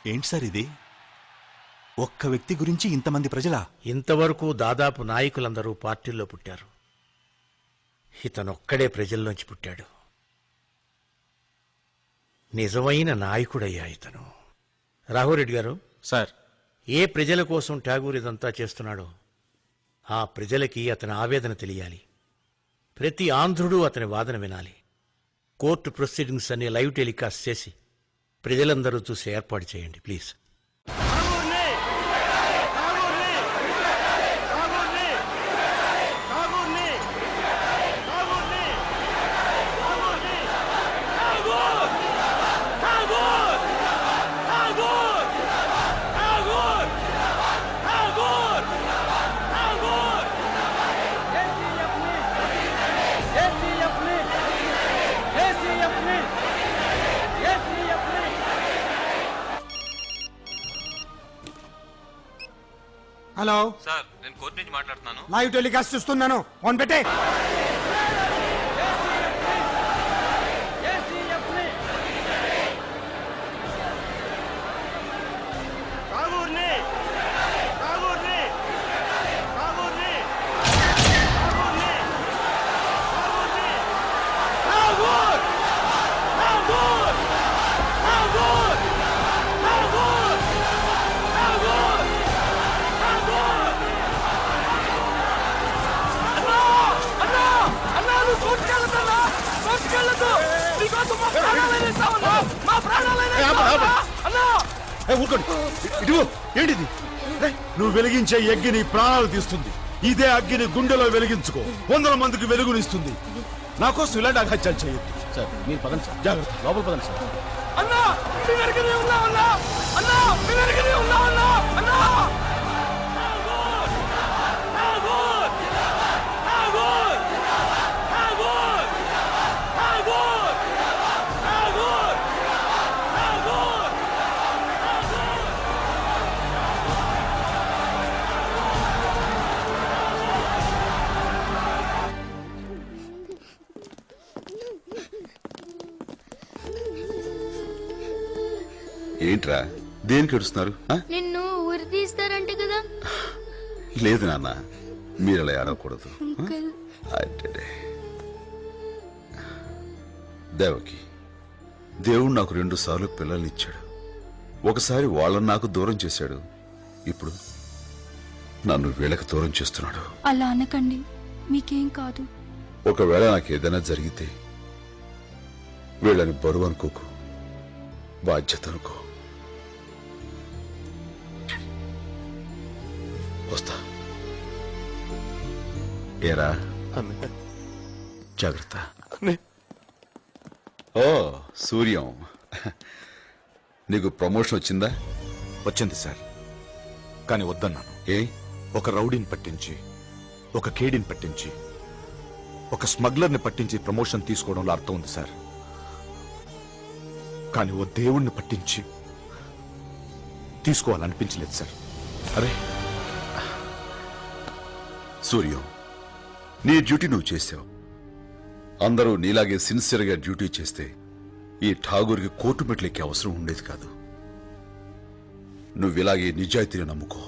ఏంటి సార్ ఇది? ఒక్క వ్యక్తి గురించి ఇంతమంది ప్రజలా? ఇంతవరకు దాదాపు నాయకులందరూ పార్టీల్లో పుట్టారు. ఇతనొక్కడే ప్రజల్లోంచి పుట్టాడు. నిజమైన నాయకుడయ్యా ఇతను. రాఘవరెడ్డి గారు సార్, ఏ ప్రజల కోసం ఠాగూర్ ఇదంతా చేస్తున్నాడో ఆ ప్రజలకి అతని ఆవేదన తెలియాలి. ప్రతి ఆంధ్రుడు అతని వాదన వినాలి. కోర్టు ప్రొసీడింగ్స్ అన్ని లైవ్ టెలికాస్ట్ చేసి ప్రజలందరూ చూసి ఏర్పాటు చేయండి ప్లీజ్. హలో సార్, నేను కోర్టు నుంచి మాట్లాడుతున్నాను. లైవ్ టెలికాస్ట్ చూస్తున్నాను. ఫోన్ పెట్టే. ఏంటిది? నువ్వు వెలిగించే అగ్గిని ప్రాణాలు తీస్తుంది. ఇదే అగ్గిని గుండెలో వెలిగించుకో, 100 మందికి వెలుగునిస్తుంది. నా కోసం ఇలాంటి అఘాత్యాలు చేయొద్దు సార్. మీరు పదండి సార్, జాగ్రత్త. లోపల పదండి సార్. ఏంట్రా, దేనికి ఏడుస్తున్నారు? నిన్ను ఊరి తీస్తారంటే కదా. లేదు నాన్న, మీరు అలా ఆడకూడదు. దేవకి, దేవుడు నాకు 2 సార్లు పిల్లల్ని ఇచ్చాడు. ఒకసారి వాళ్ళని నాకు దూరం చేశాడు, ఇప్పుడు నన్ను వీళ్ళకి దూరం చేస్తున్నాడు. అలా అనకండి, మీకేం కాదు. ఒకవేళ నాకేదైనా జరిగితే వీళ్ళని బరువు అనుకోకు, బాధ్యత అనుకో. వస్తా. ఏరా, జాగ్రత్త. ఓ సూర్యం, నీకు ప్రమోషన్ వచ్చిందా? వచ్చింది సార్, కానీ వద్దన్నాను. ఏ? ఒక రౌడీని పట్టించి, ఒక కేడీని పట్టించి, ఒక స్మగ్లర్ని పట్టించి ప్రమోషన్ తీసుకోవడంలో అర్థం ఉంది సార్. కానీ ఓ దేవుణ్ణి పట్టించి తీసుకోవాలనిపించలేదు సార్. అరే సూర్యం, నీ డ్యూటీ నువ్వు చేశావు. అందరూ నీలాగే సిన్సియర్గా డ్యూటీ చేస్తే ఈ ఠాగూర్కి కోర్టు మెట్లెక్కే అవసరం ఉండేది కాదు. నువ్విలాగే నిజాయితీని నమ్ముకో.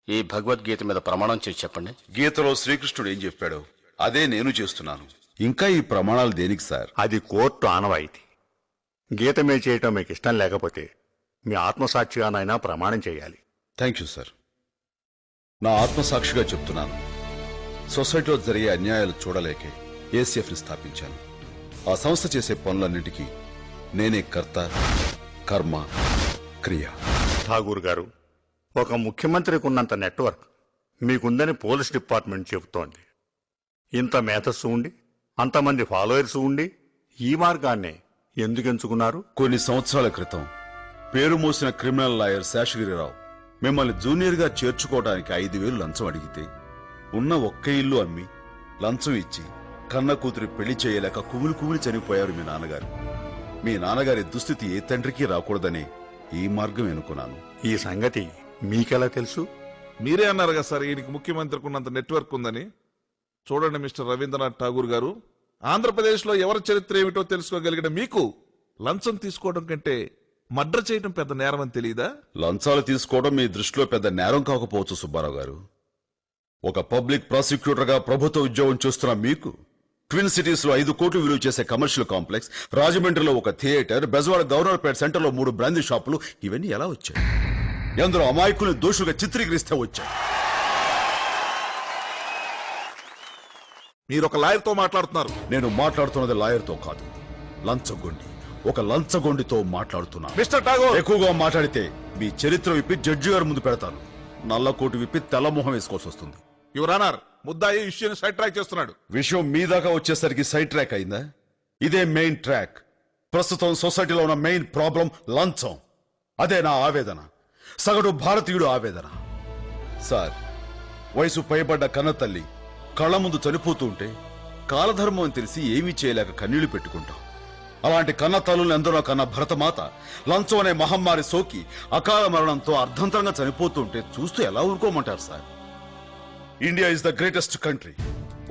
ఈ భగవద్గీత మీద ప్రమాణం చేసి చెప్పండి. గీతలో శ్రీకృష్ణుడు ఏం చెప్పాడో అదే నేను చేస్తున్నాను. ఇంకా ఈ ప్రమాణాలు దేనికి సార్? అది కోర్టు ఆనవాయితీ. గీత మీద చేయటం మీకు ఇష్టం లేకపోతే మీ ఆత్మసాక్షిగానైనా ప్రమాణం చేయాలి. Thank you sir. నా ఆత్మసాక్షిగా చెప్తున్నాను. సొసైటీలో జరిగే అన్యాయాలు చూడలేకే ఏసీఎఫ్ని స్థాపించాను. ఆ సంస్థ చేసే పనులన్నింటికీ నేనే కర్త, కర్మ, క్రియ. ఠాగూర్ గారు, ఒక ముఖ్యమంత్రికి ఉన్నంత నెట్వర్క్ మీకుందని పోలీస్ డిపార్ట్మెంట్ చెబుతోంది. ఇంత మేధస్సు ఉండి, అంతమంది ఫాలోయర్స్ ఉండి ఈ మార్గాన్ని ఎందుకు ఎంచుకున్నారు? కొన్ని సంవత్సరాల క్రితం పేరు మోసిన క్రిమినల్ లాయర్ శేషగిరిరావు మిమ్మల్ని జూనియర్గా చేర్చుకోవడానికి 5,000 లంచం అడిగితే ఉన్న ఒక్క ఇల్లు అమ్మి లంచం ఇచ్చి కన్న కూతురి పెళ్లి చేయలేక కుమిలి చనిపోయారు మీ నాన్నగారు. మీ నాన్నగారి దుస్థితి ఏ తండ్రికి రాకూడదని ఈ మార్గం ఎన్నుకున్నాను. ఈ సంగతి మీకెలా తెలుసు? మీరే అన్నారు కదా సార్ ఈయనకి ముఖ్యమంత్రికి ఉన్నంత నెట్వర్క్ ఉందని. చూడండి మిస్టర్ రవీంద్రనాథ్ ఠాగూర్ గారు, ఆంధ్రప్రదేశ్లో ఎవరి చరిత్ర ఏమిటో తెలుసుకోగలిగిన మీకు లంచం తీసుకోవడం కంటే మర్డర్ చేయడం పెద్ద నేరం అని తెలియదా? లంచాలు తీసుకోవడం మీ దృష్టిలో పెద్ద నేరం కాకపోవచ్చు సుబ్బారావు గారు. ఒక పబ్లిక్ ప్రాసిక్యూటర్గా ప్రభుత్వ ఉద్యోగం చేస్తున్న మీకు ట్విన్ సిటీస్ లో 5 కోట్లు విలువ చేసే కమర్షియల్ కాంప్లెక్స్, రాజమండ్రిలో ఒక థియేటర్, బెజవాడ గవర్నర్పేట సెంటర్ లో 3 బ్రాందీ షాపులు, ఇవన్నీ ఎలా వచ్చాయి? ఎందరో అమాయకుల్ని దోషులుగా చిత్రీకరిస్తే వచ్చాయి. మీరు ఒక లాయర్తో మాట్లాడుతున్నారు. నేను మాట్లాడుతున్నది లాయర్తో కాదు, లంచగొండి, ఒక లంచగొండితో మాట్లాడుతున్నా. మిస్టర్ ఠాగూర్, ఎక్కువగా మాట్లాడితే మీ చరిత్ర విప్పి జడ్జి గారి ముందు పెడతాను. నల్లకోటు విప్పి తెల్లమొహం వేసుకోవాల్సి వస్తుంది. యువర్ ఆనర్, ముద్దాయి ఇష్యూని సైడ్ ట్రాక్ చేస్తున్నాడు. విషయం మీ దాకా వచ్చేసరికి సైడ్ ట్రాక్ అయిందా? ఇదే మెయిన్ ట్రాక్. ప్రస్తుతం సొసైటీలో ఉన్న మెయిన్ ప్రాబ్లం లంచం. అదే నా ఆవేదన, సగటు భారతీయుడు ఆవేదన. సార్, వయసు పైబడ్డ కన్న తల్లి కళ్ళ ముందు చనిపోతూ ఉంటే కాలధర్మం అని తెలిసి ఏమీ చేయలేక కన్నీళ్లు పెట్టుకుంటాం. అలాంటి కన్న తల్లుల్ని ఎందరో కన్న భరతమాత లంచం అనే మహమ్మారి సోకి అకాల మరణంతో అర్ధంతరంగా చనిపోతూ ఉంటే చూస్తూ ఎలా ఊరుకోమంటారు sir? India is the greatest country.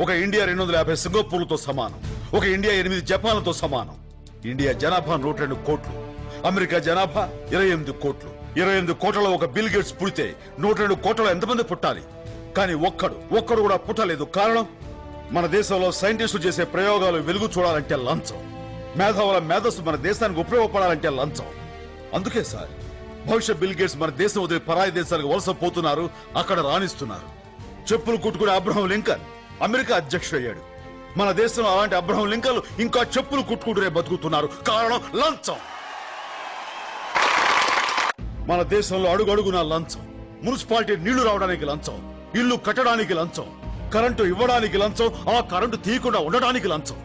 ఒక ఇండియా 250 సింగపూర్లతో సమానం, ఒక ఇండియా 8 జపాన్లతో సమానం. ఇండియా జనాభా 102 కోట్లు, అమెరికా జనాభా 28 కోట్లు. 28 కోట్లలో ఒక బిల్ గేట్స్ పుడితే 102 కోట్లలో ఎంతమంది పుట్టాలి? కానీ ఒక్కడు కూడా పుట్టలేదు. కారణం, మన దేశంలో సైంటిస్టులు చేసే ప్రయోగాలు వెలుగు చూడాలంటే లంచం. మేధావుల మేధస్సు మన దేశానికి ఉపయోగపడాలంటే లంచం. అందుకే సార్, భవిష్యత్ బిల్ గేట్స్ మన దేశం వదిలి పరాయి దేశాలకు వలస పోతున్నారు, అక్కడ రాణిస్తున్నారు. చెప్పులు కుట్టుకునే అబ్రహం లింకన్ అమెరికా అధ్యక్షుడయ్యాడు. మన దేశంలో అలాంటి అబ్రహం లింకన్లు ఇంకా చెప్పులు కుట్టుకుంటూనే బతుకుతున్నారు. కారణం లంచం. మన దేశంలో అడుగడుగునా లంచం. మున్సిపాలిటీ నీళ్లు రావడానికి లంచం, ఇల్లు కట్టడానికి లంచం, కరెంటు ఇవ్వడానికి లంచం, ఆ కరెంటు తీయకుండా ఉండడానికి లంచం,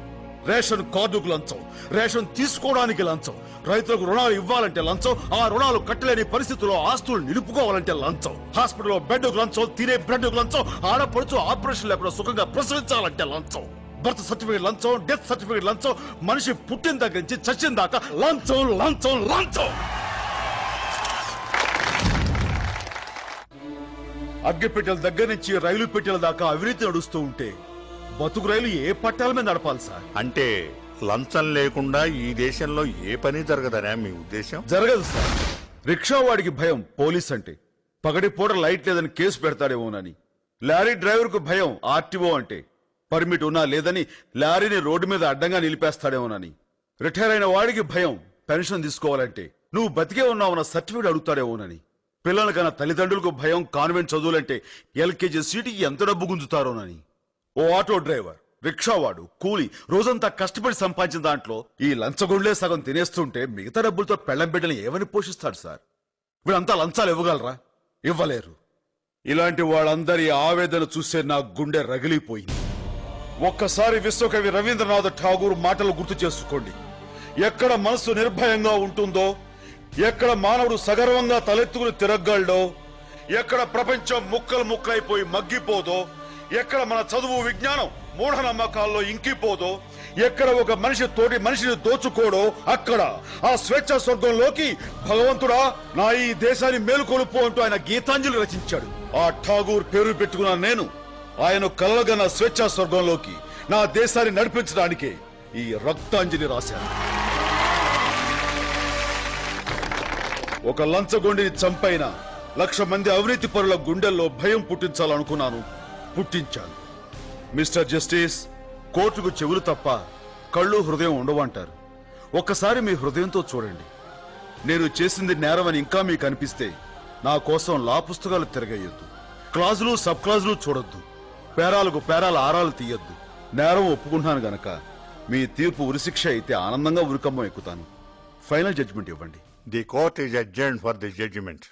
రేషన్ కార్డుకు లంచం, రేషన్ తీసుకోవడానికి లంచం, రైతులకు రుణాలు ఇవ్వాలంటే లంచం, ఆ రుణాలు కట్టలేని పరిస్థితుల్లో ఆస్తులు నిలుపుకోవాలంటే లంచం, హాస్పిటల్లో బెడ్కు లంచం, తినే బ్రెడ్కు లంచం, ఆడపడుచు ఆపరేషన్ లేకుండా సుఖంగా ప్రసవించాలంటే లంచం, బర్త్ సర్టిఫికేట్ లంచం, డెత్ సర్టిఫికేట్ లంచం, మనిషి పుట్టిన దగ్గర నుంచి చచ్చిన దాకా లంచం లంచం లంచం. అగ్గిపెట్టెల దగ్గర నుంచి రైలు పెట్టెల దాకా అవినీతి నడుస్తూ ఉంటే బతుకు రైలు ఏ పట్టాల మీద నడపాలి సార్? అంటే లంచం లేకుండా ఈ దేశంలో ఏ పని జరగదనే మీ ఉద్దేశం? జరగదు సార్. రిక్షా వాడికి భయం పోలీస్ అంటే, పగటిపూట లైట్ లేదని కేసు పెడతాడేమోనని. లారీ డ్రైవర్ కు భయం ఆర్టీఓ అంటే, పర్మిట్ ఉన్నా లేదని లారీని రోడ్డు మీద అడ్డంగా నిలిపేస్తాడేమోనని. రిటైర్ అయిన వాడికి భయం పెన్షన్ తీసుకోవాలంటే నువ్వు బతికే ఉన్నావన్న సర్టిఫికేట్ అడుగుతాడేమోనని. పిల్లల కన్నా తల్లిదండ్రులకు భయం కాన్వెంట్ చదువులంటే ఎల్కేజీ సీటుకి ఎంత డబ్బు గుంజుతారోనని. ఓ ఆటో డ్రైవర్, రిక్షావాడు, కూలి రోజంతా కష్టపడి సంపాదించిన దాంట్లో ఈ లంచగొండ్లే సగం తినేస్తుంటే మిగతా డబ్బులతో పెళ్లం బిడ్డలు ఏమని పోషిస్తాడు సార్? వీళ్ళంతా లంచాలు ఇవ్వగలరా? ఇవ్వలేరు. ఇలాంటి వాళ్ళందరి ఆవేదన చూసే నా గుండె రగిలిపోయింది. ఒక్కసారి విశ్వకవి రవీంద్రనాథ్ ఠాగూర్ మాటలు గుర్తు చేసుకోండి. ఎక్కడ మనసు నిర్భయంగా ఉంటుందో, ఎక్కడ మానవుడు సగర్వంగా తలెత్తుకుని తిరగలడో, ఎక్కడ ప్రపంచం ముక్కలు ముక్కలైపోయి మగ్గిపోదో, ఎక్కడ మన చదువు విజ్ఞానం మూఢనమ్మకాల్లో ఇంకిపోదో, ఎక్కడ ఒక మనిషి తోటి మనిషిని దోచుకోడో, అక్కడ ఆ స్వేచ్ఛా స్వర్గంలోకి భగవంతుడా నా ఈ దేశాన్ని మేలుకొలుపు అంటూ ఆయన గీతాంజలి రచించాడు. ఆ ఠాగూర్ పేరు పెట్టుకున్న నేను ఆయన కలగన్న స్వేచ్ఛా స్వర్గంలోకి నా దేశాన్ని నడిపించడానికే ఈ రక్తాంజలి రాశాను. ఒక లంచగొండిని చంపైన 1,00,000 మంది అవినీతి పరుల గుండెల్లో భయం పుట్టించాలనుకున్నాను, పుట్టించాను. మిస్టర్ జస్టిస్, కోర్టుకు చెవులు తప్ప కళ్ళు హృదయం ఉండవంటారు. ఒక్కసారి మీ హృదయంతో చూడండి. నేను చేసింది నేరమని ఇంకా మీకు అనిపిస్తే నా కోసం లా పుస్తకాలు తిరగేయొద్దు, క్లాజులు సబ్ క్లాజులు చూడొద్దు, పేరాలకు పేరాల ఆరాలు తీయొద్దు. నేరం ఒప్పుకుంటున్నాను గనక మీ తీర్పు ఉరిశిక్ష అయితే ఆనందంగా ఉరికమ్మం ఎక్కుతాను. ఫైనల్ జడ్జిమెంట్ ఇవ్వండి. The court is adjourned for the judgment.